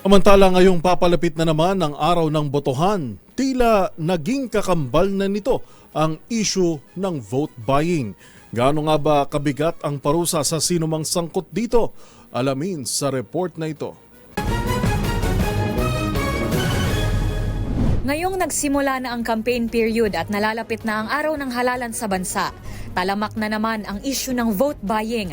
Samantala ngayong papalapit na naman ang araw ng botohan, tila naging kakambal na nito ang issue ng vote buying. Gaano nga ba kabigat ang parusa sa sinumang sangkot dito? Alamin sa report na ito. Ngayong nagsimula na ang campaign period at nalalapit na ang araw ng halalan sa bansa, talamak na naman ang issue ng vote buying.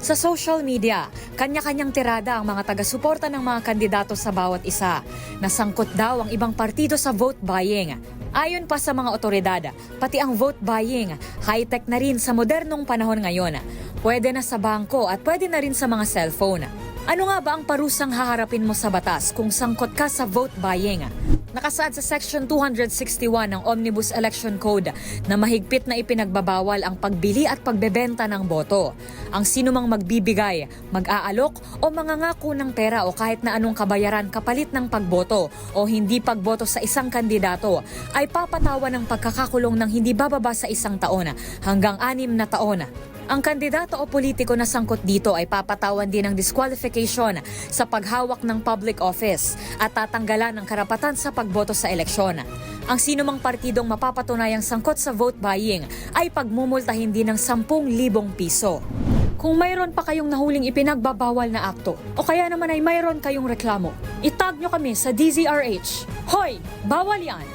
Sa social media, kanya-kanyang tirada ang mga taga-suporta ng mga kandidato sa bawat isa. Nasangkot daw ang ibang partido sa vote buying. Ayon pa sa mga otoridad, pati ang vote buying, high-tech na rin sa modernong panahon ngayon. Pwede na sa bangko at pwede na rin sa mga cellphone. Ano nga ba ang parusang haharapin mo sa batas kung sangkot ka sa vote buying? Nakasaad sa Section 261 ng Omnibus Election Code na mahigpit na ipinagbabawal ang pagbili at pagbebenta ng boto. Ang sinumang magbibigay, mag-aalok o mangangako ng pera o kahit na anong kabayaran kapalit ng pagboto o hindi pagboto sa isang kandidato ay papatawan ng pagkakakulong ng hindi bababa sa 1 taon hanggang 6 na taon. Ang kandidato o politiko na sangkot dito ay papatawan din ng disqualification sa paghawak ng public office at tatanggalan ng karapatan sa pagboto sa eleksyon. Ang sinumang partidong mapapatunayang sangkot sa vote buying ay pagmumultahin din ng 10,000 piso. Kung mayroon pa kayong nahuling ipinagbabawal na akto o kaya naman ay mayroon kayong reklamo, itag nyo kami sa DZRH. Hoy! Bawal yan!